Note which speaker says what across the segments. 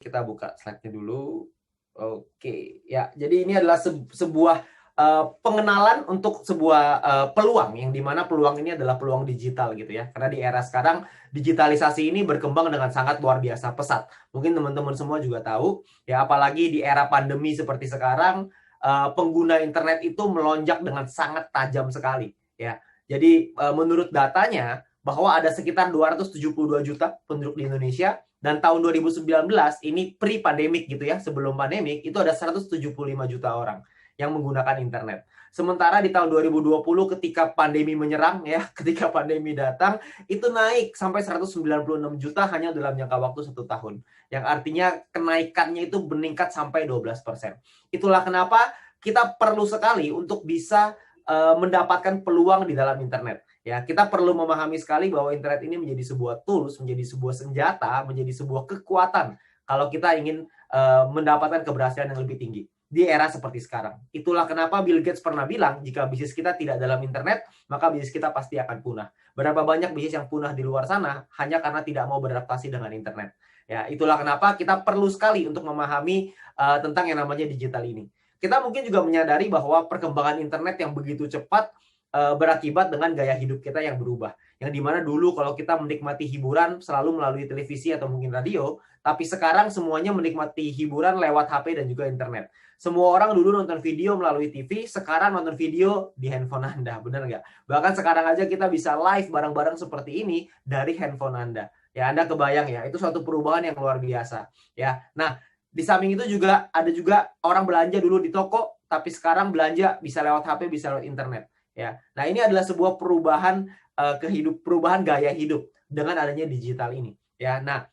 Speaker 1: Kita buka slide-nya dulu. Oke, ya. Jadi ini adalah sebuah pengenalan untuk sebuah peluang, yang dimana peluang ini adalah peluang digital gitu ya. Karena di era sekarang digitalisasi ini berkembang dengan sangat luar biasa pesat. Mungkin teman-teman semua juga tahu ya, apalagi di era pandemi seperti sekarang, pengguna internet itu melonjak dengan sangat tajam sekali ya. Jadi menurut datanya bahwa ada sekitar 272 juta penduduk di Indonesia. Dan tahun 2019 ini pre-pandemic gitu ya, sebelum pandemik itu ada 175 juta orang yang menggunakan internet. Sementara di tahun 2020 ketika pandemi menyerang ya, ketika pandemi datang itu naik sampai 196 juta hanya dalam jangka waktu 1 tahun. Yang artinya kenaikannya itu meningkat sampai 12%. Itulah kenapa kita perlu sekali untuk bisa mendapatkan peluang di dalam internet. Ya, kita perlu memahami sekali bahwa internet ini menjadi sebuah tools, menjadi sebuah senjata, menjadi sebuah kekuatan kalau kita ingin mendapatkan keberhasilan yang lebih tinggi di era seperti sekarang. Itulah kenapa Bill Gates pernah bilang, jika bisnis kita tidak dalam internet, maka bisnis kita pasti akan punah. Berapa banyak bisnis yang punah di luar sana hanya karena tidak mau beradaptasi dengan internet. Ya, itulah kenapa kita perlu sekali untuk memahami tentang yang namanya digital ini. Kita mungkin juga menyadari bahwa perkembangan internet yang begitu cepat berakibat dengan gaya hidup kita yang berubah. Yang dimana dulu kalau kita menikmati hiburan selalu melalui televisi atau mungkin radio, tapi sekarang semuanya menikmati hiburan lewat HP dan juga internet. Semua orang dulu nonton video melalui TV, sekarang nonton video di handphone Anda, benar nggak? Bahkan sekarang aja kita bisa live bareng-bareng seperti ini dari handphone Anda. Ya, Anda kebayang ya, itu suatu perubahan yang luar biasa. Ya, nah di samping itu juga ada juga orang belanja dulu di toko, tapi sekarang belanja bisa lewat HP, bisa lewat internet. Ya, nah ini adalah sebuah perubahan perubahan gaya hidup dengan adanya digital ini. Ya, nah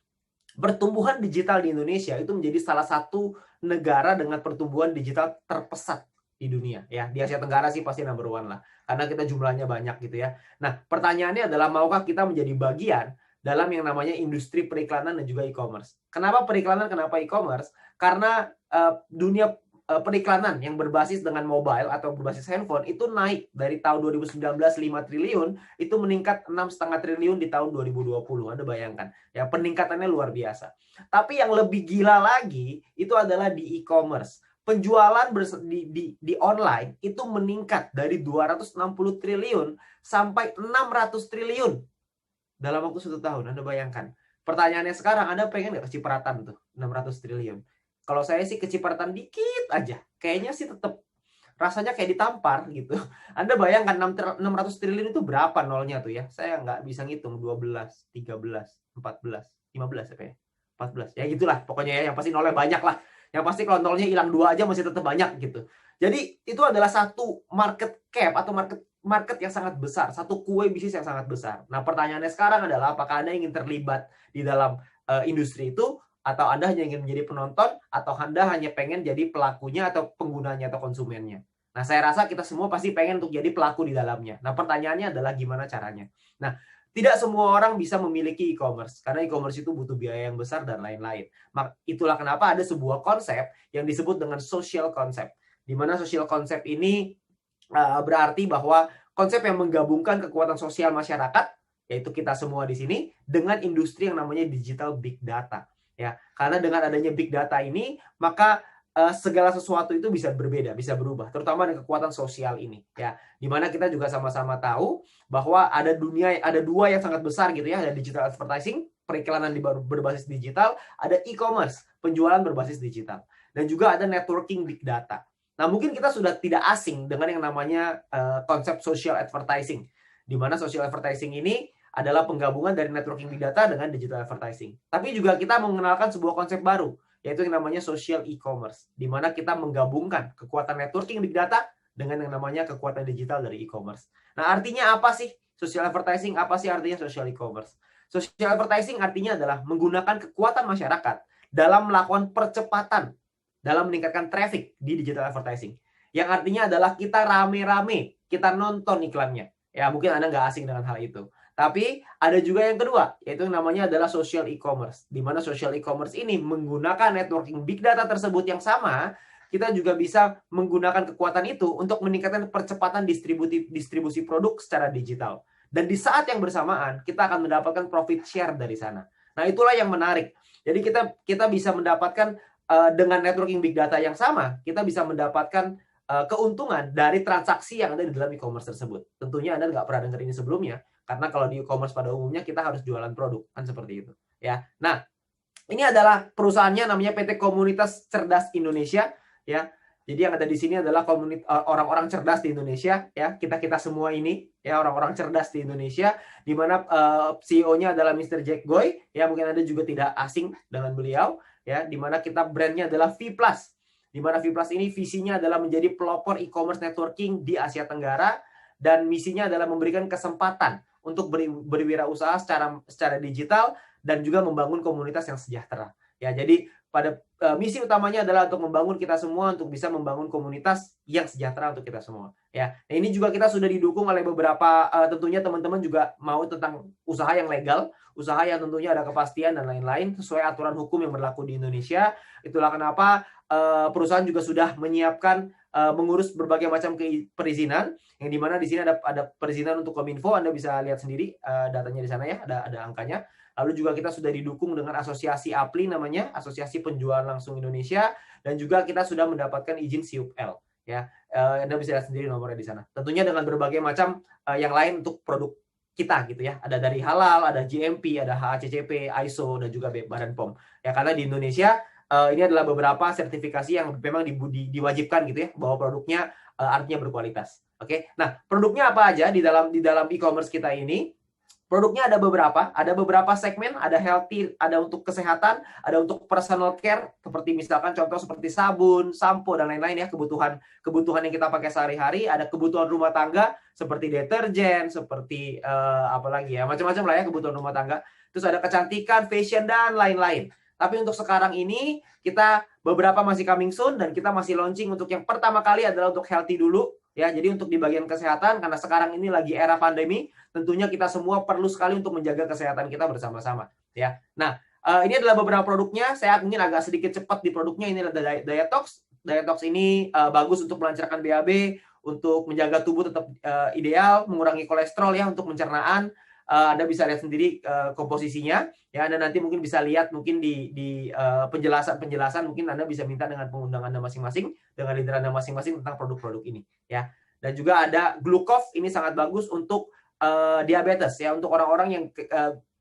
Speaker 1: pertumbuhan digital di Indonesia itu menjadi salah satu negara dengan pertumbuhan digital terpesat di dunia. Ya, di Asia Tenggara sih pasti number one lah, karena kita jumlahnya banyak gitu ya. Nah, pertanyaannya adalah maukah kita menjadi bagian dalam yang namanya industri periklanan dan juga e-commerce. Kenapa periklanan? Kenapa e-commerce? Karena dunia periklanan yang berbasis dengan mobile atau berbasis handphone itu naik dari tahun 2019 5 triliun itu meningkat 6,5 triliun di tahun 2020. Anda bayangkan ya, peningkatannya luar biasa. Tapi yang lebih gila lagi itu adalah di e-commerce. Penjualan di online itu meningkat dari 260 triliun sampai 600 triliun dalam waktu 1 tahun. Anda bayangkan. Pertanyaannya sekarang, Anda pengen nggak kecipratan tuh 600 triliun? Kalau saya sih kecipratan dikit aja. Kayaknya sih tetap rasanya kayak ditampar gitu. Anda bayangkan 600 triliun itu berapa nolnya tuh ya? Saya nggak bisa ngitung. 12, 13, 14, 15 apa ya? 14. Ya gitulah pokoknya ya. Yang pasti nolnya banyak lah. Yang pasti kalau nolnya hilang 2 aja masih tetap banyak gitu. Jadi itu adalah satu market cap atau market yang sangat besar. Satu kue bisnis yang sangat besar. Nah pertanyaannya sekarang adalah apakah Anda ingin terlibat di dalam industri itu, atau Anda hanya ingin menjadi penonton, atau Anda hanya pengen jadi pelakunya atau penggunanya atau konsumennya. Nah, saya rasa kita semua pasti pengen untuk jadi pelaku di dalamnya. Nah, pertanyaannya adalah gimana caranya. Nah, tidak semua orang bisa memiliki e-commerce, karena e-commerce itu butuh biaya yang besar dan lain-lain. Itulah kenapa ada sebuah konsep yang disebut dengan social concept. Di mana social concept ini berarti bahwa konsep yang menggabungkan kekuatan sosial masyarakat, yaitu kita semua di sini, dengan industri yang namanya digital big data. Ya, karena dengan adanya big data ini, maka segala sesuatu itu bisa berbeda, bisa berubah, terutama dengan kekuatan sosial ini. Ya, dimana kita juga sama-sama tahu bahwa ada dua yang sangat besar gitu ya, ada digital advertising, periklanan berbasis digital, ada e-commerce, penjualan berbasis digital, dan juga ada networking big data. Nah, mungkin kita sudah tidak asing dengan yang namanya konsep social advertising, di mana social advertising ini adalah penggabungan dari networking big data dengan digital advertising. Tapi juga kita mengenalkan sebuah konsep baru, yaitu yang namanya social e-commerce, di mana kita menggabungkan kekuatan networking big data dengan yang namanya kekuatan digital dari e-commerce. Nah, artinya apa sih social advertising? Apa sih artinya social e-commerce? Social advertising artinya adalah menggunakan kekuatan masyarakat dalam melakukan percepatan dalam meningkatkan traffic di digital advertising. Yang artinya adalah kita rame-rame, kita nonton iklannya. Ya, mungkin Anda nggak asing dengan hal itu. Tapi ada juga yang kedua, yaitu yang namanya adalah social e-commerce. Di mana social e-commerce ini menggunakan networking big data tersebut yang sama, kita juga bisa menggunakan kekuatan itu untuk meningkatkan percepatan distribusi produk secara digital. Dan di saat yang bersamaan, kita akan mendapatkan profit share dari sana. Nah, itulah yang menarik. Jadi kita bisa mendapatkan dengan networking big data yang sama, kita bisa mendapatkan keuntungan dari transaksi yang ada di dalam e-commerce tersebut. Tentunya Anda nggak pernah dengar ini sebelumnya, karena kalau di e-commerce pada umumnya kita harus jualan produk, kan seperti itu. Ya, nah ini adalah perusahaannya namanya PT Komunitas Cerdas Indonesia, ya. Jadi yang ada di sini adalah orang-orang cerdas di Indonesia, ya. Kita semua ini, ya, orang-orang cerdas di Indonesia, di mana CEO-nya adalah Mr. Jack Goy, ya. Mungkin Anda juga tidak asing dengan beliau, ya. Di mana kita brandnya adalah V+. Di mana V+ ini visinya adalah menjadi pelopor e-commerce networking di Asia Tenggara, dan misinya adalah memberikan kesempatan untuk berwirausaha secara digital dan juga membangun komunitas yang sejahtera. Ya, jadi pada misi utamanya adalah untuk membangun kita semua untuk bisa membangun komunitas yang sejahtera untuk kita semua. Ya, nah, ini juga kita sudah didukung oleh beberapa tentunya teman-teman juga mau tentang usaha yang legal, usaha yang tentunya ada kepastian dan lain-lain sesuai aturan hukum yang berlaku di Indonesia. Itulah kenapa perusahaan juga sudah menyiapkan mengurus berbagai macam perizinan, yang dimana di sini ada perizinan untuk Kominfo. Anda bisa lihat sendiri datanya di sana, ya, ada angkanya. Lalu juga kita sudah didukung dengan asosiasi APLI namanya, Asosiasi Penjualan Langsung Indonesia, dan juga kita sudah mendapatkan izin SIUP-L. Ya, Anda bisa lihat sendiri nomornya di sana. Tentunya dengan berbagai macam yang lain untuk produk kita gitu ya. Ada dari halal, ada GMP, ada HACCP, ISO, dan juga Badan POM. Ya, karena di Indonesia ini adalah beberapa sertifikasi yang memang diwajibkan gitu ya, bahwa produknya artinya berkualitas. Oke. Nah, produknya apa aja di dalam e-commerce kita ini? Produknya ada beberapa segmen, ada healthy, ada untuk kesehatan, ada untuk personal care, seperti misalkan contoh seperti sabun, sampo, dan lain-lain ya, kebutuhan yang kita pakai sehari-hari, ada kebutuhan rumah tangga, seperti deterjen, seperti apalagi ya, macam-macam lah ya kebutuhan rumah tangga. Terus ada kecantikan, fashion, dan lain-lain. Tapi untuk sekarang ini, kita beberapa masih coming soon, dan kita masih launching untuk yang pertama kali adalah untuk healthy dulu, ya. Jadi untuk di bagian kesehatan, karena sekarang ini lagi era pandemi, tentunya kita semua perlu sekali untuk menjaga kesehatan kita bersama-sama, ya. Nah, ini adalah beberapa produknya. Saya mungkin agak sedikit cepat di produknya. Ini adalah Dietox. Dietox ini bagus untuk melancarkan BAB, untuk menjaga tubuh tetap ideal, mengurangi kolesterol ya, untuk pencernaan. Anda bisa lihat sendiri komposisinya, ya. Anda nanti mungkin bisa lihat mungkin di penjelasan mungkin Anda bisa minta dengan pengundang Anda masing-masing, dengan leader Anda masing-masing tentang produk-produk ini, ya. Dan juga ada Glucov, ini sangat bagus untuk diabetes ya, untuk orang-orang yang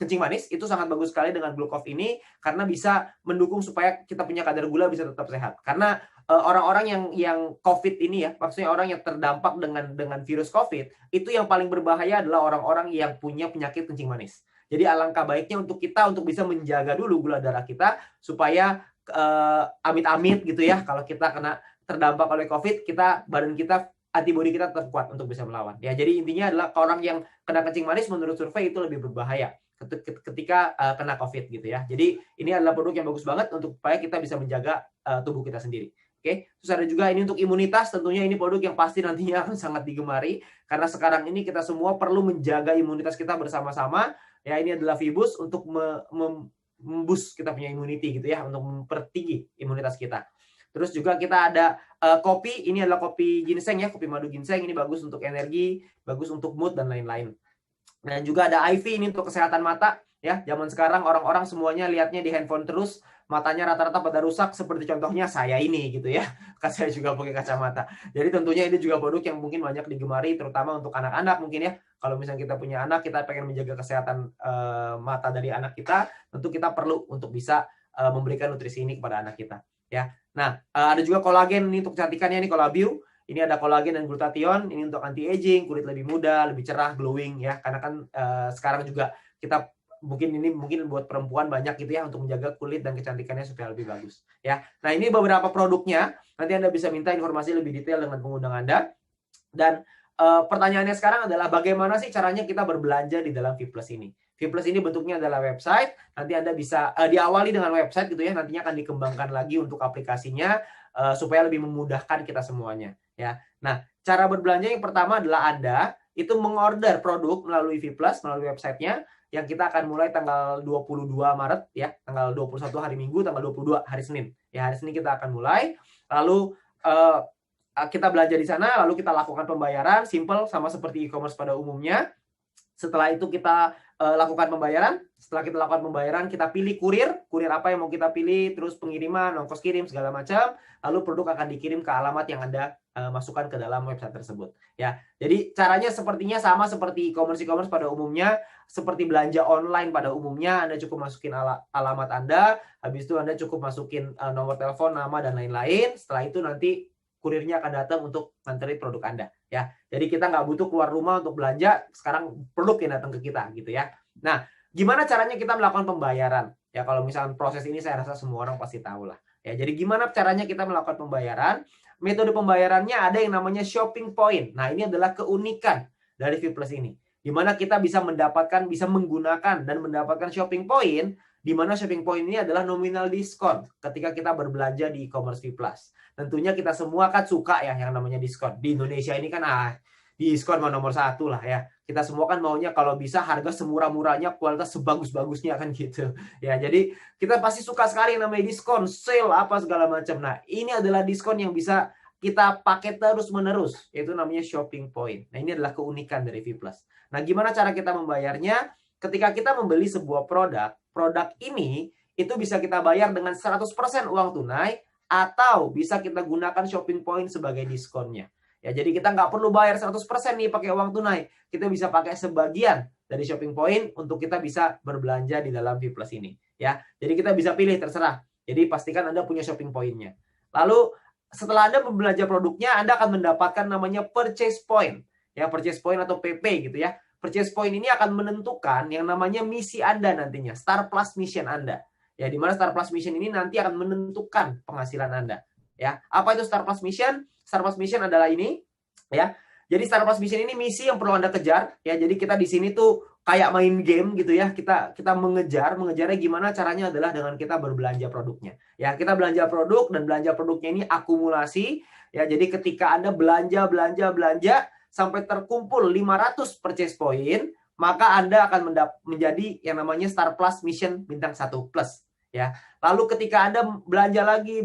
Speaker 1: kencing manis, itu sangat bagus sekali dengan Glucov ini, karena bisa mendukung supaya kita punya kadar gula bisa tetap sehat. Karena orang-orang yang COVID ini ya, maksudnya orang yang terdampak dengan virus COVID, itu yang paling berbahaya adalah orang-orang yang punya penyakit kencing manis. Jadi alangkah baiknya untuk kita untuk bisa menjaga dulu gula darah kita, supaya amit-amit gitu ya, kalau kita terdampak oleh COVID, badan kita, antibodi kita tetap kuat untuk bisa melawan. Ya, jadi intinya adalah orang yang kena kencing manis menurut survei itu lebih berbahaya ketika kena COVID gitu ya. Jadi ini adalah produk yang bagus banget untuk supaya kita bisa menjaga tubuh kita sendiri. Oke. Terus ada juga ini untuk imunitas, tentunya ini produk yang pasti nantinya akan sangat digemari, karena sekarang ini kita semua perlu menjaga imunitas kita bersama-sama. Ya, ini adalah Vibus untuk memboost kita punya immunity gitu ya, untuk mempertinggi imunitas kita. Terus juga kita ada kopi, ini adalah kopi ginseng ya, kopi madu ginseng, ini bagus untuk energi, bagus untuk mood dan lain-lain. Dan juga ada IV, ini untuk kesehatan mata ya. Zaman sekarang orang-orang semuanya lihatnya di handphone terus, matanya rata-rata pada rusak, seperti contohnya saya ini gitu ya. Kan saya juga pakai kacamata. Jadi tentunya ini juga produk yang mungkin banyak digemari, terutama untuk anak-anak mungkin ya. Kalau misalnya kita punya anak, kita pengen menjaga kesehatan mata dari anak kita, tentu kita perlu untuk bisa memberikan nutrisi ini kepada anak kita ya. Nah, ada juga kolagen, ini untuk kecantikannya, ini Colabio. Ini ada kolagen dan glutathione, ini untuk anti aging, kulit lebih muda, lebih cerah, glowing ya. Karena kan sekarang juga kita mungkin buat perempuan banyak gitu ya, untuk menjaga kulit dan kecantikannya supaya lebih bagus ya. Nah, ini beberapa produknya. Nanti Anda bisa minta informasi lebih detail dengan pengundang Anda. Dan pertanyaannya sekarang adalah bagaimana sih caranya kita berbelanja di dalam V+ ini? V+ ini bentuknya adalah website. Nanti Anda bisa diawali dengan website gitu ya. Nantinya akan dikembangkan lagi untuk aplikasinya supaya lebih memudahkan kita semuanya ya. Nah, cara berbelanja yang pertama adalah Anda itu mengorder produk melalui V+, melalui websitenya, yang kita akan mulai tanggal 22 Maret ya, tanggal 21 hari Minggu, tanggal 22 hari Senin. Ya, hari Senin kita akan mulai. Lalu kita belanja di sana, lalu kita lakukan pembayaran simple sama seperti e-commerce pada umumnya. Setelah itu kita lakukan pembayaran. Setelah kita lakukan pembayaran, kita pilih kurir apa yang mau kita pilih, terus pengiriman, ongkos kirim segala macam, lalu produk akan dikirim ke alamat yang Anda masukkan ke dalam website tersebut. Ya, jadi caranya sepertinya sama seperti e-commerce pada umumnya, seperti belanja online pada umumnya. Anda cukup masukin alamat Anda, habis itu Anda cukup masukin nomor telepon, nama dan lain-lain. Setelah itu nanti kurirnya akan datang untuk nganterin produk Anda. Ya, jadi kita nggak butuh keluar rumah untuk belanja, sekarang produk yang datang ke kita gitu ya. Nah, gimana caranya kita melakukan pembayaran? Ya, kalau misalnya proses ini saya rasa semua orang pasti tahu lah. Ya, jadi gimana caranya kita melakukan pembayaran? Metode pembayarannya ada yang namanya shopping point. Nah, ini adalah keunikan dari Vplus ini. Di mana kita bisa menggunakan dan mendapatkan shopping point, di mana shopping point ini adalah nominal diskon ketika kita berbelanja di e-commerce Vplus. Tentunya kita semua kan suka ya yang namanya diskon. Di Indonesia ini kan diskon nomor satu lah ya. Kita semua kan maunya kalau bisa harga semurah-murahnya, kualitas sebagus-bagusnya kan gitu. Ya, jadi kita pasti suka sekali yang namanya diskon, sale apa segala macam. Nah, ini adalah diskon yang bisa kita pakai terus-menerus, yaitu namanya shopping point. Nah, ini adalah keunikan dari Vplus. Nah, gimana cara kita membayarnya? Ketika kita membeli sebuah produk ini itu bisa kita bayar dengan 100% uang tunai atau bisa kita gunakan shopping point sebagai diskonnya. Ya, jadi kita nggak perlu bayar 100% nih pakai uang tunai. Kita bisa pakai sebagian dari shopping point untuk kita bisa berbelanja di dalam Vplus ini. Ya, jadi kita bisa pilih terserah. Jadi pastikan Anda punya shopping point-nya. Lalu setelah Anda membelanja produknya, Anda akan mendapatkan namanya purchase point. Ya, purchase point atau PP gitu ya. Purchase point ini akan menentukan yang namanya misi Anda nantinya, Star Plus Mission Anda. Ya, di mana Star Plus Mission ini nanti akan menentukan penghasilan Anda. Ya, apa itu Star Plus Mission? Star Plus Mission adalah ini, ya. Jadi Star Plus Mission ini misi yang perlu Anda kejar, ya. Jadi kita di sini tuh kayak main game gitu ya. Kita mengejarnya gimana caranya adalah dengan kita berbelanja produknya. Ya, kita belanja produk dan belanja produknya ini akumulasi, ya. Jadi ketika Anda belanja sampai terkumpul 500 purchase point, maka Anda akan menjadi yang namanya Star Plus Mission bintang 1 plus. Ya, lalu ketika Anda belanja lagi,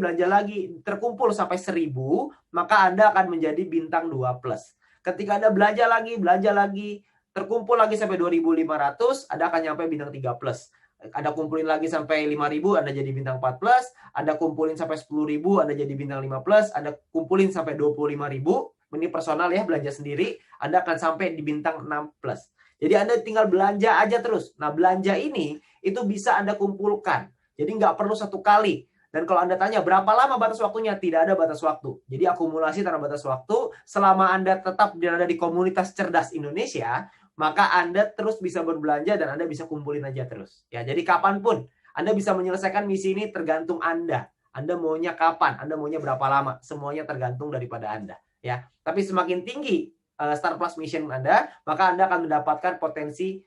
Speaker 1: terkumpul sampai 1000, maka Anda akan menjadi bintang 2 plus. Ketika Anda belanja lagi, terkumpul lagi sampai 2500, Anda akan nyampe bintang 3 plus. Anda kumpulin lagi sampai 5000, Anda jadi bintang 4 plus. Anda kumpulin sampai 10.000, Anda jadi bintang 5 plus. Anda kumpulin sampai 25.000, ini personal ya, belanja sendiri, Anda akan sampai di bintang 6 plus. Jadi Anda tinggal belanja aja terus. Nah, belanja ini itu bisa Anda kumpulkan. Jadi nggak perlu satu kali. Dan kalau Anda tanya berapa lama batas waktunya, tidak ada batas waktu. Jadi akumulasi tanpa batas waktu, selama Anda tetap berada di komunitas cerdas Indonesia, maka Anda terus bisa berbelanja dan Anda bisa kumpulin aja terus. Ya, jadi kapanpun Anda bisa menyelesaikan misi ini tergantung Anda. Anda maunya kapan, Anda maunya berapa lama, semuanya tergantung daripada Anda. Ya, tapi semakin tinggi Star Plus Mission Anda, maka Anda akan mendapatkan potensi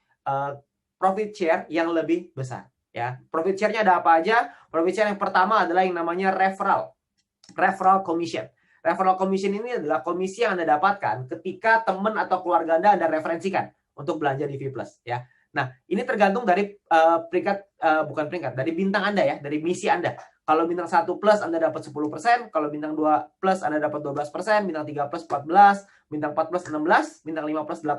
Speaker 1: profit share yang lebih besar. Ya, profit share-nya ada apa aja? Profit share yang pertama adalah yang namanya referral commission. Referral commission ini adalah komisi yang Anda dapatkan ketika teman atau keluarga Anda referensikan untuk belanja di Vplus. Ya, nah ini tergantung dari dari bintang Anda ya, dari misi Anda. Kalau bintang 1 plus Anda dapat 10%, kalau bintang 2 plus Anda dapat 12%, bintang 3 plus 14, bintang 4 plus 16, bintang 5 plus 18,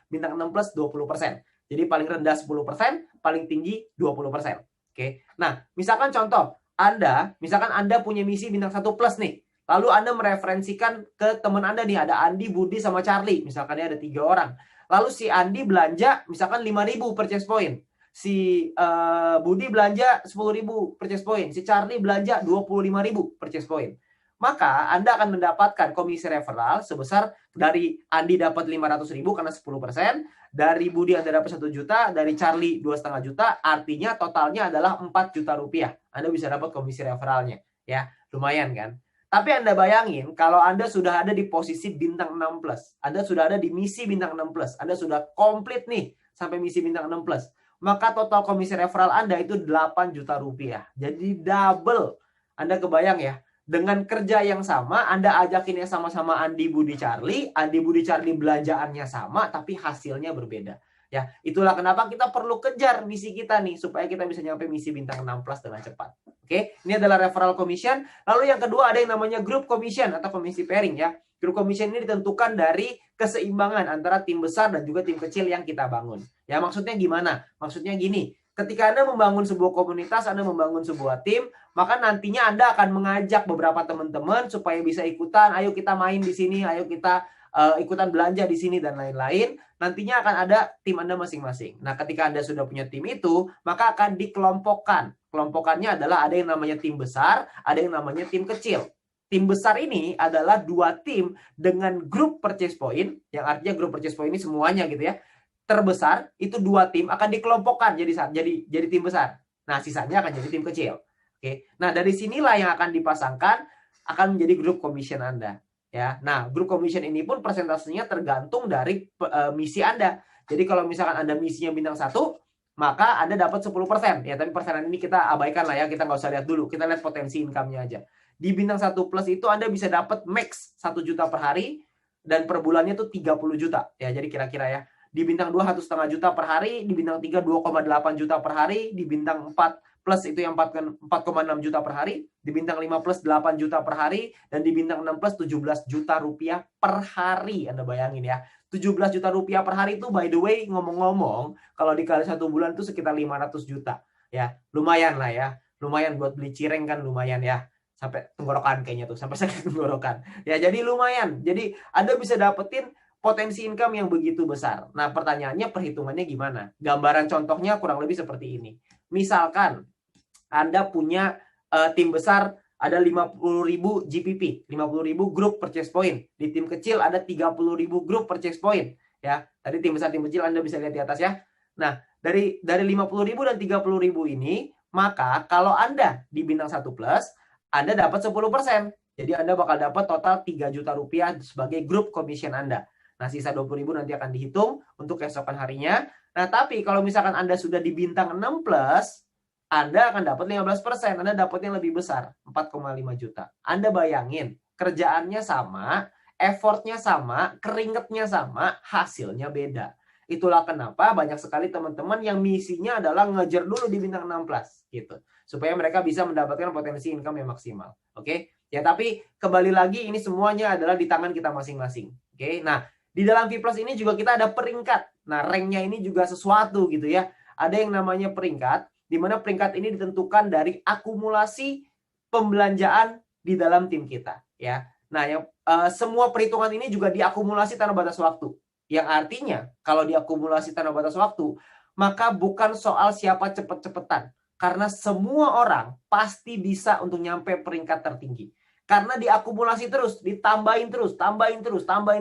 Speaker 1: bintang 6 plus 20%. Jadi paling rendah 10%, paling tinggi 20%. Oke. Nah, misalkan contoh, misalkan Anda punya misi bintang 1 plus nih. Lalu Anda mereferensikan ke teman Anda nih, ada Andi, Budi, sama Charlie. Misalkan ada 3 orang. Lalu si Andi belanja misalkan 5.000 purchase point. Si Budi belanja 10.000 purchase point. Si Charlie belanja 25.000 purchase point. Maka Anda akan mendapatkan komisi referral sebesar dari Andi dapat 500.000 karena 10%, dari Budi Anda dapat 1 juta, dari Charlie 2,5 juta, artinya totalnya adalah 4 juta rupiah. Anda bisa dapat komisi referralnya. Ya, lumayan kan? Tapi Anda bayangin kalau Anda sudah ada di posisi bintang 6 plus, Anda sudah ada di misi bintang 6 plus, Anda sudah komplit nih sampai misi bintang 6 plus, maka total komisi referral Anda itu 8 juta rupiah. Jadi double. Anda kebayang ya? Dengan kerja yang sama, Anda ajakinnya sama-sama Andi, Budi, Charlie. Andi, Budi, Charlie belanjaannya sama, tapi hasilnya berbeda. Ya, itulah kenapa kita perlu kejar misi kita nih, supaya kita bisa nyampe misi bintang 6 plus dengan cepat. Oke, ini adalah referral commission. Lalu yang kedua ada yang namanya group commission atau komisi pairing ya. Grup commission ini ditentukan dari keseimbangan antara tim besar dan juga tim kecil yang kita bangun. Ya, maksudnya gimana? Maksudnya gini, ketika Anda membangun sebuah komunitas, Anda membangun sebuah tim, maka nantinya Anda akan mengajak beberapa teman-teman supaya bisa ikutan, ayo kita main di sini, ayo kita ikutan belanja di sini dan lain-lain. Nantinya akan ada tim Anda masing-masing. Nah, ketika Anda sudah punya tim itu, maka akan dikelompokkan. Kelompokannya adalah ada yang namanya tim besar, ada yang namanya tim kecil. Tim besar ini adalah 2 tim dengan grup purchase point, yang artinya grup purchase point ini semuanya gitu ya. Terbesar itu 2 tim akan dikelompokkan jadi tim besar. Nah, sisanya akan jadi tim kecil. Oke. Nah, dari sinilah yang akan dipasangkan akan menjadi grup commission Anda. Ya. Nah, grup commission ini pun persentasenya tergantung dari misi Anda. Jadi kalau misalkan Anda misinya bintang 1, maka Anda dapat 10%. Ya, tapi persenan ini kita abaikan lah ya, kita nggak usah lihat dulu. Kita lihat potensi income-nya aja. Di bintang 1 plus itu Anda bisa dapat max 1 juta per hari dan per bulannya itu 30 juta. Ya, jadi kira-kira ya. Di bintang 2 1,5 juta per hari, di bintang 3 2,8 juta per hari, di bintang 4 plus itu yang 4,6 juta per hari, di bintang 5 plus 8 juta per hari, dan di bintang 6 plus 17 juta rupiah per hari. Anda bayangin ya. 17 juta rupiah per hari itu by the way ngomong-ngomong, kalau dikali 1 bulan itu sekitar 500 juta. Ya, lumayan lah ya. Lumayan buat beli cireng kan lumayan ya. Sampai tenggorokan kayaknya tuh, sampai sakit tenggorokan. Ya, jadi lumayan. Jadi Anda bisa dapetin potensi income yang begitu besar. Nah, pertanyaannya perhitungannya gimana? Gambaran contohnya kurang lebih seperti ini. Misalkan Anda punya tim besar ada 50.000 GPP, 50.000 grup purchase point. Di tim kecil ada 30.000 grup purchase point. Ya, tadi tim besar, tim kecil Anda bisa lihat di atas ya. Nah, dari 50.000 dan 30.000 ini, maka kalau Anda di bintang 1 plus, Anda dapat 10%. Jadi Anda bakal dapat total 3 juta rupiah sebagai grup commission Anda. Nah, sisa 20.000 nanti akan dihitung untuk keesokan harinya. Nah, tapi kalau misalkan Anda sudah di bintang 6 plus, Anda akan dapat 15%. Anda dapatnya lebih besar, 4,5 juta. Anda bayangin, kerjaannya sama, effortnya sama, keringetnya sama, hasilnya beda. Itulah kenapa banyak sekali teman-teman yang misinya adalah ngejar dulu di bintang 6 plus gitu. Supaya mereka bisa mendapatkan potensi income yang maksimal. Oke? Ya, tapi kembali lagi ini semuanya adalah di tangan kita masing-masing. Oke? Nah, di dalam V Plus ini juga kita ada peringkat. Nah, ranknya ini juga sesuatu gitu ya. Ada yang namanya peringkat, di mana peringkat ini ditentukan dari akumulasi pembelanjaan di dalam tim kita. Ya. Nah, semua perhitungan ini juga diakumulasi tanpa batas waktu. Yang artinya, kalau diakumulasi tanpa batas waktu, maka bukan soal siapa cepet-cepetan. Karena semua orang pasti bisa untuk nyampe peringkat tertinggi. Karena diakumulasi terus, ditambahin terus, tambahin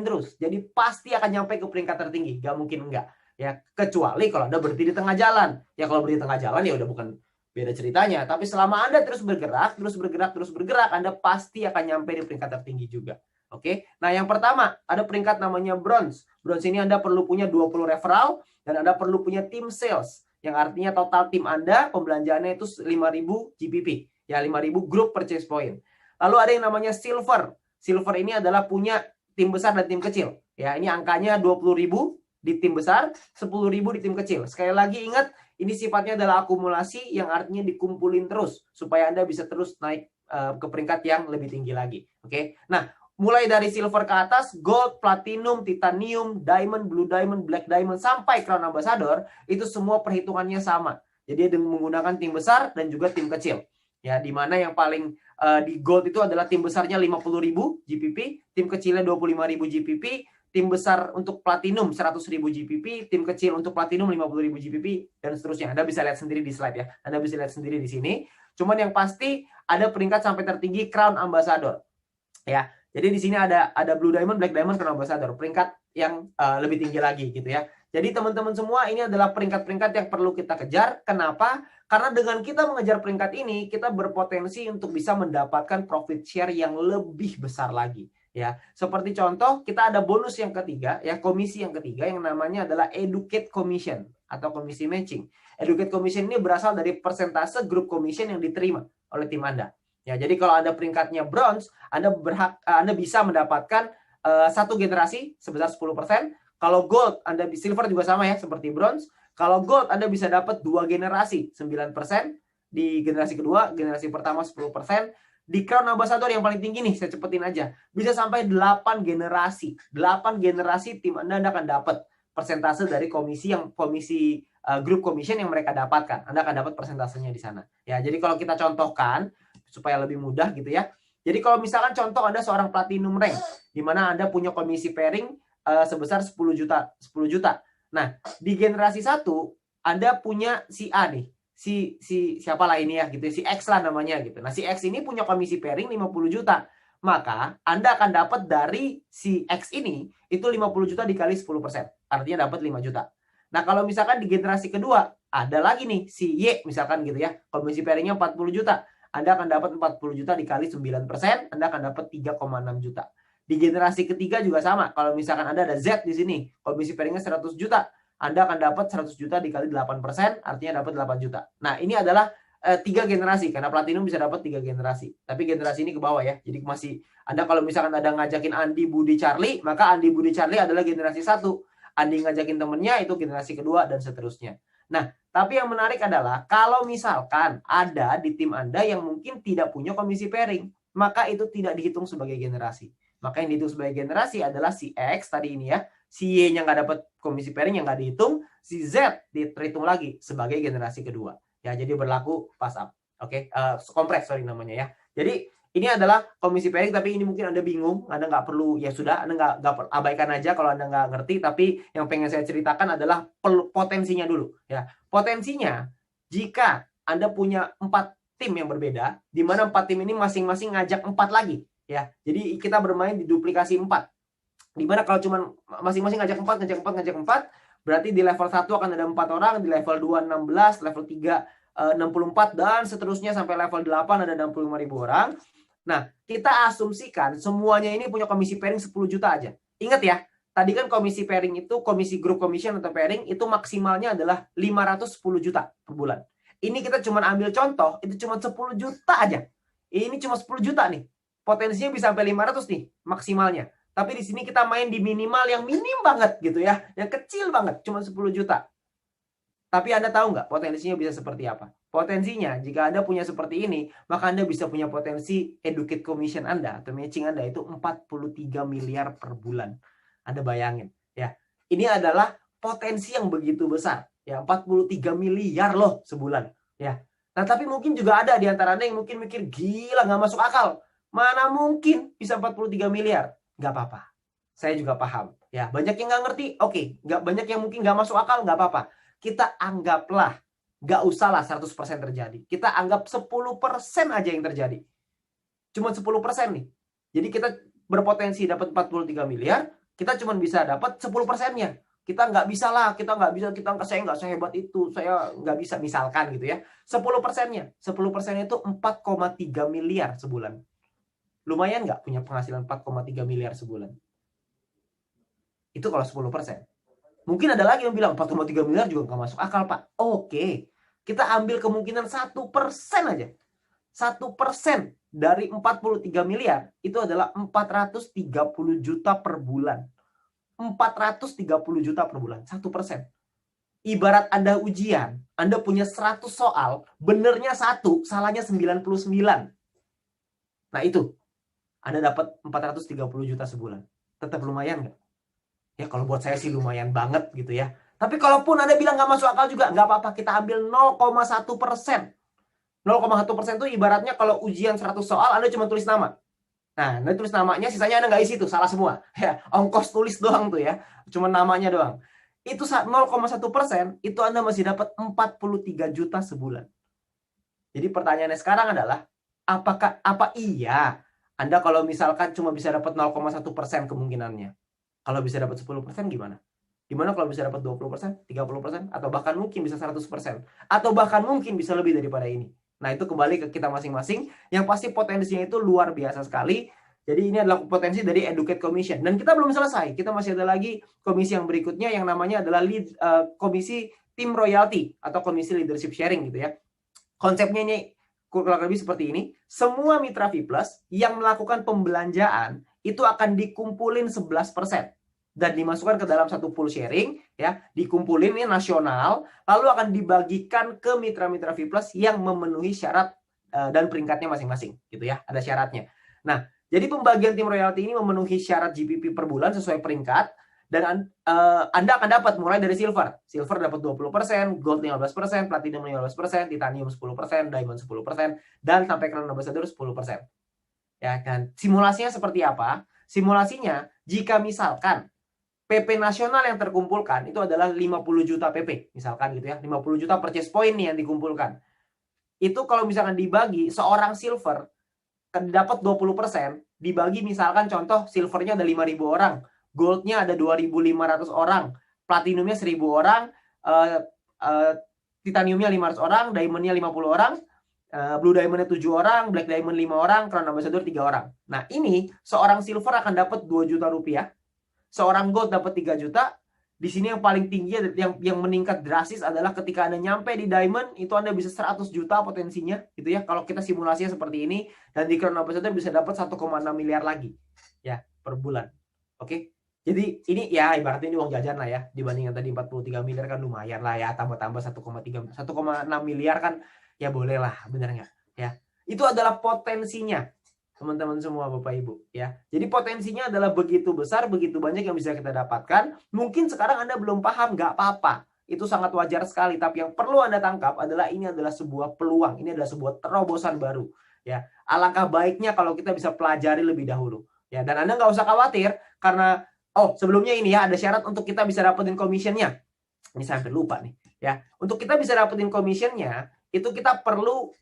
Speaker 1: terus. Jadi pasti akan nyampe ke peringkat tertinggi. Gak mungkin enggak. Ya, kecuali kalau Anda berhenti di tengah jalan. Ya, kalau berhenti di tengah jalan ya udah bukan beda ceritanya. Tapi selama Anda terus bergerak, Anda pasti akan nyampe di peringkat tertinggi juga. Oke. Nah, yang pertama, ada peringkat namanya bronze. Bronze ini Anda perlu punya 20 referral dan Anda perlu punya tim sales. Yang artinya total tim Anda pembelanjaannya itu 5.000 GPP. Ya, 5.000 group purchase point. Lalu ada yang namanya silver. Silver ini adalah punya tim besar dan tim kecil. Ya, ini angkanya 20.000 di tim besar, 10.000 di tim kecil. Sekali lagi ingat, ini sifatnya adalah akumulasi yang artinya dikumpulin terus supaya Anda bisa terus naik ke peringkat yang lebih tinggi lagi. Oke. Nah, mulai dari silver ke atas, gold, platinum, titanium, diamond, blue diamond, black diamond sampai crown ambassador, itu semua perhitungannya sama. Jadi dengan menggunakan tim besar dan juga tim kecil. Ya, di mana yang paling di gold itu adalah tim besarnya 50.000 GPP, tim kecilnya 25.000 GPP, tim besar untuk platinum 100.000 GPP, tim kecil untuk platinum 50.000 GPP, dan seterusnya. Anda bisa lihat sendiri di slide ya. Anda bisa lihat sendiri di sini. Cuman yang pasti ada peringkat sampai tertinggi Crown Ambassador. Ya. Jadi di sini ada Blue Diamond, Black Diamond, Crown Ambassador. Peringkat yang lebih tinggi lagi gitu ya. Jadi teman-teman semua ini adalah peringkat-peringkat yang perlu kita kejar. Kenapa? Karena dengan kita mengejar peringkat ini, kita berpotensi untuk bisa mendapatkan profit share yang lebih besar lagi. Ya, seperti contoh kita ada bonus yang ketiga, ya komisi yang ketiga yang namanya adalah Educate Commission atau komisi matching. Educate Commission ini berasal dari persentase grup commission yang diterima oleh tim Anda. Ya, jadi kalau Anda peringkatnya bronze, Anda bisa mendapatkan satu generasi sebesar 10%. Kalau gold, Anda silver juga sama ya seperti bronze. Kalau gold Anda bisa dapat 2 generasi 9%, di generasi kedua, generasi pertama 10%, Di Crown Ambassador yang paling tinggi nih, saya cepetin aja. Bisa sampai 8 generasi. 8 generasi tim Anda akan dapat persentase dari komisi group commission yang mereka dapatkan. Anda akan dapat persentasenya di sana. Ya, jadi kalau kita contohkan supaya lebih mudah gitu ya. Jadi kalau misalkan contoh Anda seorang platinum rank di mana Anda punya komisi pairing sebesar 10 juta. Nah, di generasi 1 Anda punya si A nih. Si siapa lah ini ya gitu, si X lah namanya gitu. Nah, si X ini punya komisi pairing 50 juta. Maka Anda akan dapat dari si X ini itu 50 juta dikali 10%. Artinya dapat 5 juta. Nah, kalau misalkan di generasi kedua ada lagi nih si Y misalkan gitu ya. Komisi pairingnya 40 juta. Anda akan dapat 40 juta dikali 9%, Anda akan dapat 3,6 juta. Di generasi ketiga juga sama. Kalau misalkan Anda ada Z di sini, komisi pairingnya 100 juta. Anda akan dapat 100 juta dikali 8%, artinya dapat 8 juta. Nah, ini adalah 3 generasi, karena platinum bisa dapat 3 generasi. Tapi generasi ini ke bawah ya. Jadi masih, Anda kalau misalkan ada ngajakin Andi, Budi, Charlie, maka Andi, Budi, Charlie adalah generasi 1. Andi ngajakin temennya, itu generasi kedua, dan seterusnya. Nah, tapi yang menarik adalah, kalau misalkan ada di tim Anda yang mungkin tidak punya komisi pairing, maka itu tidak dihitung sebagai generasi. Maka yang dihitung sebagai generasi adalah si X tadi ini ya. Si Y-nya nggak dapat komisi pairing yang nggak dihitung, si Z dihitung lagi sebagai generasi kedua. Ya, jadi berlaku pass up. Oke, kompres sorry namanya ya. Jadi ini adalah komisi pairing, tapi ini mungkin Anda bingung, Anda nggak perlu, ya sudah, Anda nggak abaikan aja kalau Anda nggak ngerti. Tapi yang pengen saya ceritakan adalah potensinya dulu. Ya, potensinya jika Anda punya 4 tim yang berbeda, di mana 4 tim ini masing-masing ngajak 4 lagi. Ya, jadi kita bermain di duplikasi 4. Dimana kalau cuma masing-masing ngajak 4, berarti di level 1 akan ada 4 orang, di level 2 16, level 3 64, dan seterusnya sampai level 8 ada 65.000 orang. Nah, kita asumsikan semuanya ini punya komisi pairing 10 juta aja. Ingat ya, tadi kan komisi pairing itu, komisi group commission atau pairing itu maksimalnya adalah 510 juta per bulan. Ini kita cuma ambil contoh, itu cuma 10 juta aja. Ini cuma 10 juta nih. Potensinya bisa sampai 500 nih maksimalnya. Tapi di sini kita main di minimal yang minim banget gitu ya. Yang kecil banget, cuma 10 juta. Tapi Anda tahu nggak potensinya bisa seperti apa? Potensinya, jika Anda punya seperti ini, maka Anda bisa punya potensi educate commission Anda atau matching Anda itu 43 miliar per bulan. Anda bayangin ya. Ini adalah potensi yang begitu besar. Ya, 43 miliar loh sebulan. Ya. Nah, tapi mungkin juga ada di antara Anda yang mungkin mikir, gila nggak masuk akal. Mana mungkin bisa 43 miliar? Nggak apa-apa. Saya juga paham. Ya, banyak yang nggak ngerti, oke. Banyak yang mungkin nggak masuk akal, nggak apa-apa. Kita anggaplah, nggak usahlah 100% terjadi. Kita anggap 10% aja yang terjadi. Cuma 10% nih. Jadi kita berpotensi dapat 43 miliar, kita cuma bisa dapat 10%-nya. Kita nggak bisa lah, saya nggak sehebat itu, saya nggak bisa, misalkan gitu ya. 10%-nya. 10% itu 4,3 miliar sebulan. Lumayan nggak punya penghasilan 4,3 miliar sebulan? Itu kalau 10%. Mungkin ada lagi yang bilang 4,3 miliar juga nggak masuk akal, Pak. Oke, kita ambil kemungkinan 1% aja. 1% dari 43 miliar itu adalah 430 juta per bulan. 430 juta per bulan, 1%. Ibarat Anda ujian, Anda punya 100 soal, benernya 1, salahnya 99. Nah itu, Anda dapat 430 juta sebulan. Tetap lumayan nggak? Ya kalau buat saya sih lumayan banget gitu ya. Tapi kalaupun Anda bilang nggak masuk akal juga, nggak apa-apa. Kita ambil 0,1%. 0,1% itu ibaratnya kalau ujian 100 soal, Anda cuma tulis nama. Nah, Anda tulis namanya, sisanya Anda nggak isi tuh, salah semua. Ya, ongkos tulis doang tuh ya. Cuma namanya doang. Itu 0,1%, itu Anda masih dapat 43 juta sebulan. Jadi pertanyaannya sekarang adalah, apa iya Anda kalau misalkan cuma bisa dapat 0,1% kemungkinannya? Kalau bisa dapat 10% gimana? Gimana kalau bisa dapat 20%, 30%, atau bahkan mungkin bisa 100%? Atau bahkan mungkin bisa lebih daripada ini? Nah, itu kembali ke kita masing-masing. Yang pasti potensinya itu luar biasa sekali. Jadi ini adalah potensi dari Educate Commission. Dan kita belum selesai. Kita masih ada lagi komisi yang berikutnya yang namanya adalah komisi Team Royalty atau komisi Leadership Sharing gitu ya. Konsepnya ini kurang lebih seperti ini. Semua mitra V+ yang melakukan pembelanjaan itu akan dikumpulin 11% dan dimasukkan ke dalam satu pool sharing ya, dikumpulin ini nasional, lalu akan dibagikan ke mitra-mitra V+ yang memenuhi syarat dan peringkatnya masing-masing gitu ya, ada syaratnya. Nah, jadi pembagian tim royalti ini memenuhi syarat GPP per bulan sesuai peringkat, dan Anda akan dapat mulai dari silver. Silver dapat 20%, gold 15%, platinum 15%, titanium 10%, diamond 10%, dan sampai crown ambassador 10%. Ya kan? Simulasinya seperti apa? Simulasinya jika misalkan PP nasional yang terkumpulkan itu adalah 50 juta PP, misalkan gitu ya. 50 juta purchase point nih yang dikumpulkan. Itu kalau misalkan dibagi seorang silver dapat 20%, dibagi misalkan contoh silvernya ada 5.000 orang, goldnya ada 2.500 orang, platinumnya 1.000 orang, titaniumnya 500 orang, diamondnya 50 orang, blue diamondnya 7 orang, black diamond 5 orang, crown ambassador 3 orang. Nah ini seorang silver akan dapat 2 juta rupiah, seorang gold dapat 3 juta. Di sini yang paling tinggi yang meningkat drastis adalah ketika Anda nyampe di diamond, itu Anda bisa 100 juta potensinya gitu ya. Kalau kita simulasinya seperti ini, dan di crown ambassador bisa dapat 1,6 miliar lagi ya per bulan. Oke. Jadi ini ya ibaratnya ini uang jajan lah ya, dibanding yang tadi 43 miliar kan lumayan lah ya, tambah-tambah 1,6 miliar kan ya boleh lah, bener nggak ya. Itu adalah potensinya teman-teman semua Bapak Ibu ya. Jadi potensinya adalah begitu besar, begitu banyak yang bisa kita dapatkan. Mungkin sekarang Anda belum paham, nggak apa-apa. Itu sangat wajar sekali, tapi yang perlu Anda tangkap adalah ini adalah sebuah peluang, ini adalah sebuah terobosan baru ya. Alangkah baiknya kalau kita bisa pelajari lebih dahulu ya, dan Anda nggak usah khawatir karena sebelumnya ini ya ada syarat untuk kita bisa dapetin commissionnya. Ini saya hampir lupa nih ya. Untuk kita bisa dapetin commissionnya, itu kita perlu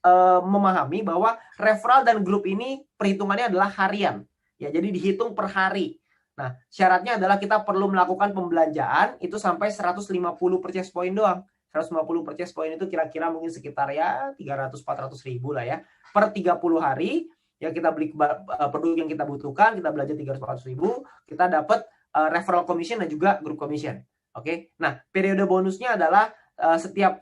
Speaker 1: memahami bahwa referral dan grup ini perhitungannya adalah harian. Ya, jadi dihitung per hari. Nah, syaratnya adalah kita perlu melakukan pembelanjaan itu sampai 150 purchase point doang. 150 purchase point itu kira-kira mungkin sekitar ya 300-400 ribu lah ya. Per 30 hari, ya kita beli produk yang kita butuhkan, kita belanja 300-400 ribu, kita dapat referral commission dan juga group commission. Oke. Nah, periode bonusnya adalah setiap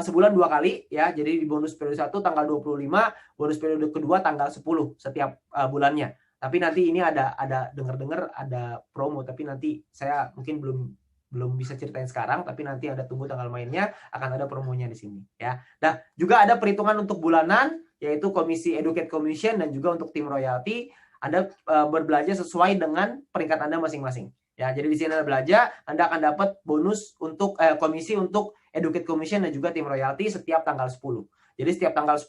Speaker 1: sebulan 2 kali ya. Jadi di bonus periode 1 tanggal 25, bonus periode kedua tanggal 10 setiap bulannya. Tapi nanti ini ada dengar-dengar ada promo, tapi nanti saya mungkin belum bisa ceritain sekarang, tapi nanti ada tunggu tanggal mainnya, akan ada promonya di sini ya. Nah, juga ada perhitungan untuk bulanan yaitu komisi educate commission dan juga untuk tim royalty. Anda berbelanja sesuai dengan peringkat Anda masing-masing. Ya, jadi di sini Anda belanja, Anda akan dapat bonus untuk komisi untuk educate commission dan juga tim royalty setiap tanggal 10. Jadi setiap tanggal 10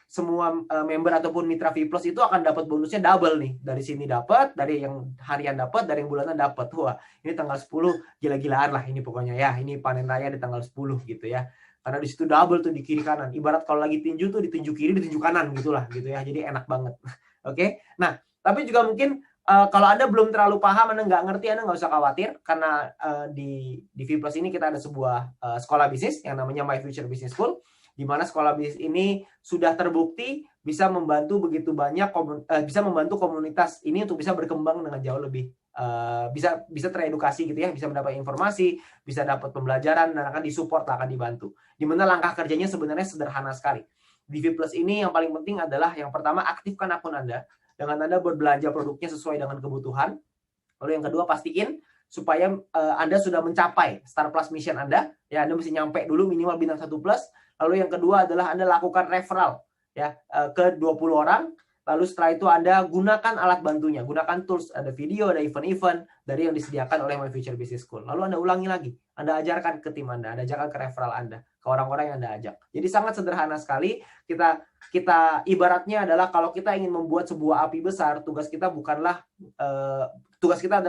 Speaker 1: semua member ataupun mitra V Plus itu akan dapat bonusnya double nih. Dari sini dapat, dari yang harian dapat, dari yang bulanan dapat. Wah, ini tanggal 10 gila-gilaan lah ini pokoknya ya. Ini panen raya di tanggal 10 gitu ya. Karena di situ double tuh di kiri kanan. Ibarat kalau lagi tinju tuh di tinju kiri, di tinju kanan gitulah gitu ya. Jadi enak banget. Oke. Nah, tapi juga mungkin kalau Anda belum terlalu paham, Anda nggak ngerti, Anda nggak usah khawatir. Karena di V Plus ini kita ada sebuah sekolah bisnis yang namanya My Future Business School. Di mana sekolah bisnis ini sudah terbukti bisa membantu begitu banyak, bisa membantu komunitas ini untuk bisa berkembang dengan jauh lebih, bisa teredukasi gitu ya, bisa mendapat informasi, bisa dapat pembelajaran, dan akan disupport, akan dibantu. Di mana langkah kerjanya sebenarnya sederhana sekali. Di V Plus ini yang paling penting adalah yang pertama, aktifkan akun Anda. Dengan Anda berbelanja produknya sesuai dengan kebutuhan. Lalu yang kedua, pastiin supaya Anda sudah mencapai Star Plus Mission Anda. Ya, Anda mesti nyampe dulu minimal bintang 1 plus. Lalu yang kedua adalah Anda lakukan referral ya ke 20 orang. Lalu setelah itu Anda gunakan alat bantunya, gunakan tools, ada video, ada event-event dari yang disediakan oleh My Future Business School. Lalu Anda ulangi lagi, Anda ajarkan ke tim Anda ajarkan ke referral Anda, ke orang-orang yang Anda ajak. Jadi sangat sederhana sekali. Kita ibaratnya adalah kalau kita ingin membuat sebuah api besar, tugas kita adalah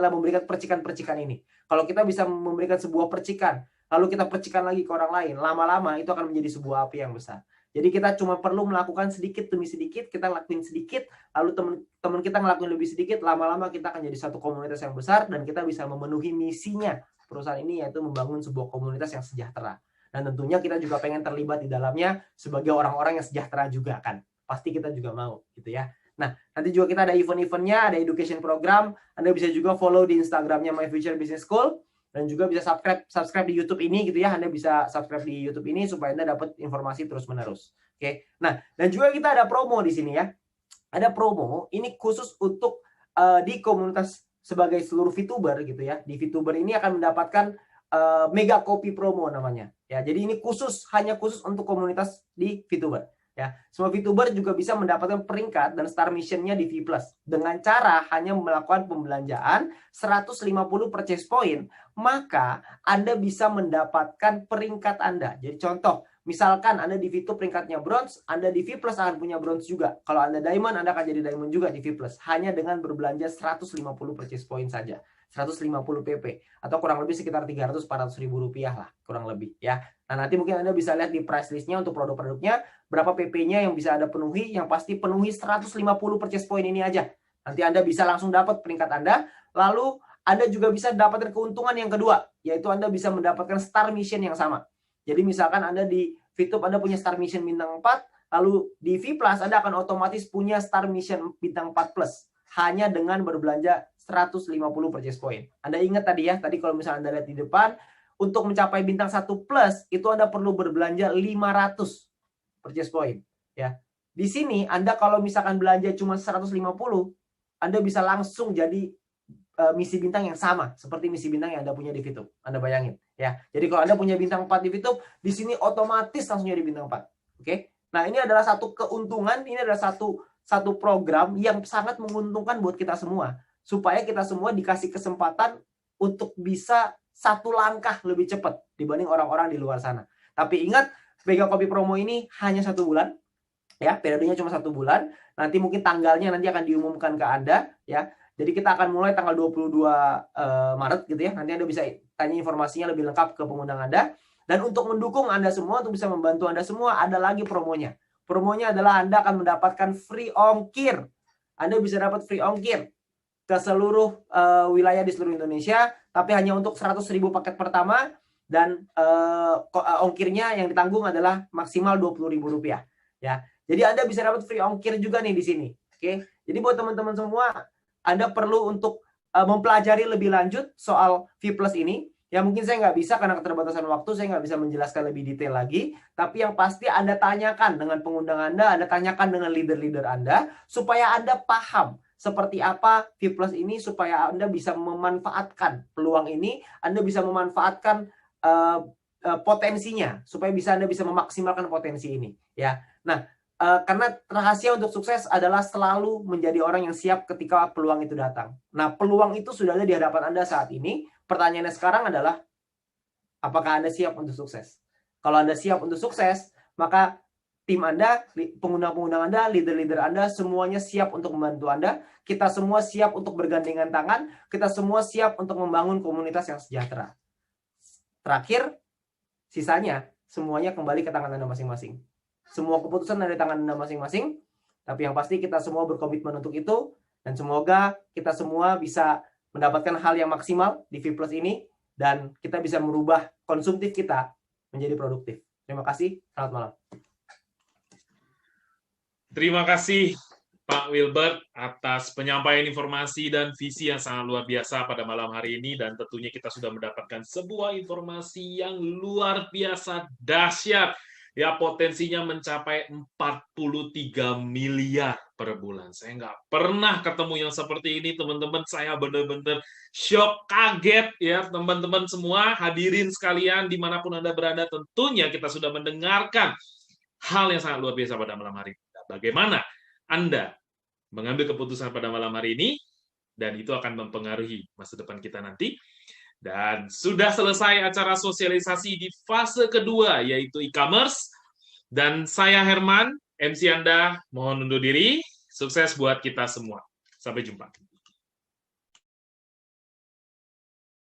Speaker 1: memberikan percikan-percikan ini. Kalau kita bisa memberikan sebuah percikan, lalu kita percikan lagi ke orang lain, lama-lama itu akan menjadi sebuah api yang besar. Jadi kita cuma perlu melakukan sedikit demi sedikit, kita lakuin sedikit, lalu teman kita ngelakuin lebih sedikit, lama-lama kita akan jadi satu komunitas yang besar, dan kita bisa memenuhi misinya perusahaan ini, yaitu membangun sebuah komunitas yang sejahtera. Dan tentunya kita juga pengen terlibat di dalamnya sebagai orang-orang yang sejahtera juga kan. Pasti kita juga mau gitu ya. Nah, nanti juga kita ada event-eventnya, ada education program. Anda bisa juga follow di Instagramnya My Future Business School. Dan juga bisa subscribe di YouTube ini gitu ya. Anda bisa subscribe di YouTube ini supaya Anda dapat informasi terus-menerus. Oke. Nah, dan juga kita ada promo di sini ya. Ada promo, ini khusus untuk di komunitas sebagai seluruh VTuber gitu ya. Di VTuber ini akan mendapatkan mega copy promo namanya. Ya, jadi ini hanya khusus untuk komunitas di VTuber. Ya, semua VTuber juga bisa mendapatkan peringkat dan star mission-nya di V+ dengan cara hanya melakukan pembelanjaan 150 purchase point, maka Anda bisa mendapatkan peringkat Anda. Jadi contoh, misalkan Anda di V2 peringkatnya bronze, Anda di V+ akan punya bronze juga. Kalau Anda diamond, Anda akan jadi diamond juga di V+. Hanya dengan berbelanja 150 purchase point saja. 150 PP. Atau kurang lebih sekitar 300-400 ribu rupiah lah. Kurang lebih ya. Nah nanti mungkin Anda bisa lihat di price listnya untuk produk-produknya. Berapa PP-nya yang bisa Anda penuhi. Yang pasti penuhi 150 purchase point ini aja. Nanti Anda bisa langsung dapat peringkat Anda. Lalu Anda juga bisa dapatkan keuntungan yang kedua. Yaitu Anda bisa mendapatkan star mission yang sama. Jadi misalkan Anda di VTube Anda punya star mission bintang 4, lalu di V+ Anda akan otomatis punya star mission bintang 4+, hanya dengan berbelanja 150 purchase point. Anda ingat tadi ya, tadi kalau misalnya Anda lihat di depan, untuk mencapai bintang 1+ itu Anda perlu berbelanja 500 purchase point. Ya. Di sini Anda kalau misalkan belanja cuma 150, Anda bisa langsung jadi misi bintang yang sama seperti misi bintang yang Anda punya di VTube. Anda bayangin ya. Jadi kalau Anda punya bintang 4 di VTube, di sini otomatis langsung jadi bintang 4. Oke. Nah, ini adalah satu keuntungan, ini adalah satu program yang sangat menguntungkan buat kita semua supaya kita semua dikasih kesempatan untuk bisa satu langkah lebih cepat dibanding orang-orang di luar sana. Tapi ingat, Mega Kopi Promo ini hanya 1 bulan. Ya, periodenya cuma 1 bulan. Nanti mungkin tanggalnya nanti akan diumumkan ke Anda ya. Jadi kita akan mulai tanggal 22 Maret gitu ya. Nanti Anda bisa tanya informasinya lebih lengkap ke pengundang Anda. Dan untuk mendukung Anda semua, untuk bisa membantu Anda semua, ada lagi promonya. Promonya adalah Anda akan mendapatkan free ongkir. Anda bisa dapat free ongkir ke seluruh wilayah di seluruh Indonesia, tapi hanya untuk 100.000 paket pertama, dan ongkirnya yang ditanggung adalah maksimal Rp20.000 ya. Jadi Anda bisa dapat free ongkir juga nih di sini. Oke. Jadi buat teman-teman semua, Anda perlu untuk mempelajari lebih lanjut soal V+ ini. Ya mungkin saya nggak bisa karena keterbatasan waktu, saya nggak bisa menjelaskan lebih detail lagi. Tapi yang pasti Anda tanyakan dengan pengundang Anda tanyakan dengan leader-leader Anda, supaya Anda paham seperti apa V+ ini, supaya Anda bisa memanfaatkan peluang ini, Anda bisa memanfaatkan potensinya, supaya Anda bisa memaksimalkan potensi ini. Ya, nah karena rahasia untuk sukses adalah selalu menjadi orang yang siap ketika peluang itu datang. Nah, peluang itu sudah ada di hadapan Anda saat ini. Pertanyaannya sekarang adalah, apakah Anda siap untuk sukses? Kalau Anda siap untuk sukses, maka tim Anda, pengguna-pengguna Anda, leader-leader Anda, semuanya siap untuk membantu Anda. Kita semua siap untuk bergandengan tangan. Kita semua siap untuk membangun komunitas yang sejahtera. Terakhir, sisanya semuanya kembali ke tangan Anda masing-masing. Semua keputusan ada di tangan Anda masing-masing. Tapi yang pasti kita semua berkomitmen untuk itu. Dan semoga kita semua bisa mendapatkan hal yang maksimal di V+ ini. Dan kita bisa merubah konsumtif kita menjadi produktif. Terima kasih. Selamat malam.
Speaker 2: Terima kasih Pak Wilbert atas penyampaian informasi dan visi yang sangat luar biasa pada malam hari ini, dan tentunya kita sudah mendapatkan sebuah informasi yang luar biasa dahsyat. Ya, potensinya mencapai 43 miliar per bulan. Saya nggak pernah ketemu yang seperti ini, teman-teman. Saya benar-benar shock, kaget ya, teman-teman semua, hadirin sekalian, dimanapun Anda berada, tentunya kita sudah mendengarkan hal yang sangat luar biasa pada malam hari ini. Bagaimana Anda mengambil keputusan pada malam hari ini, dan itu akan mempengaruhi masa depan kita nanti. Dan sudah selesai acara sosialisasi di fase kedua, yaitu e-commerce. Dan saya Herman, MC Anda, mohon undur diri. Sukses buat kita semua. Sampai jumpa.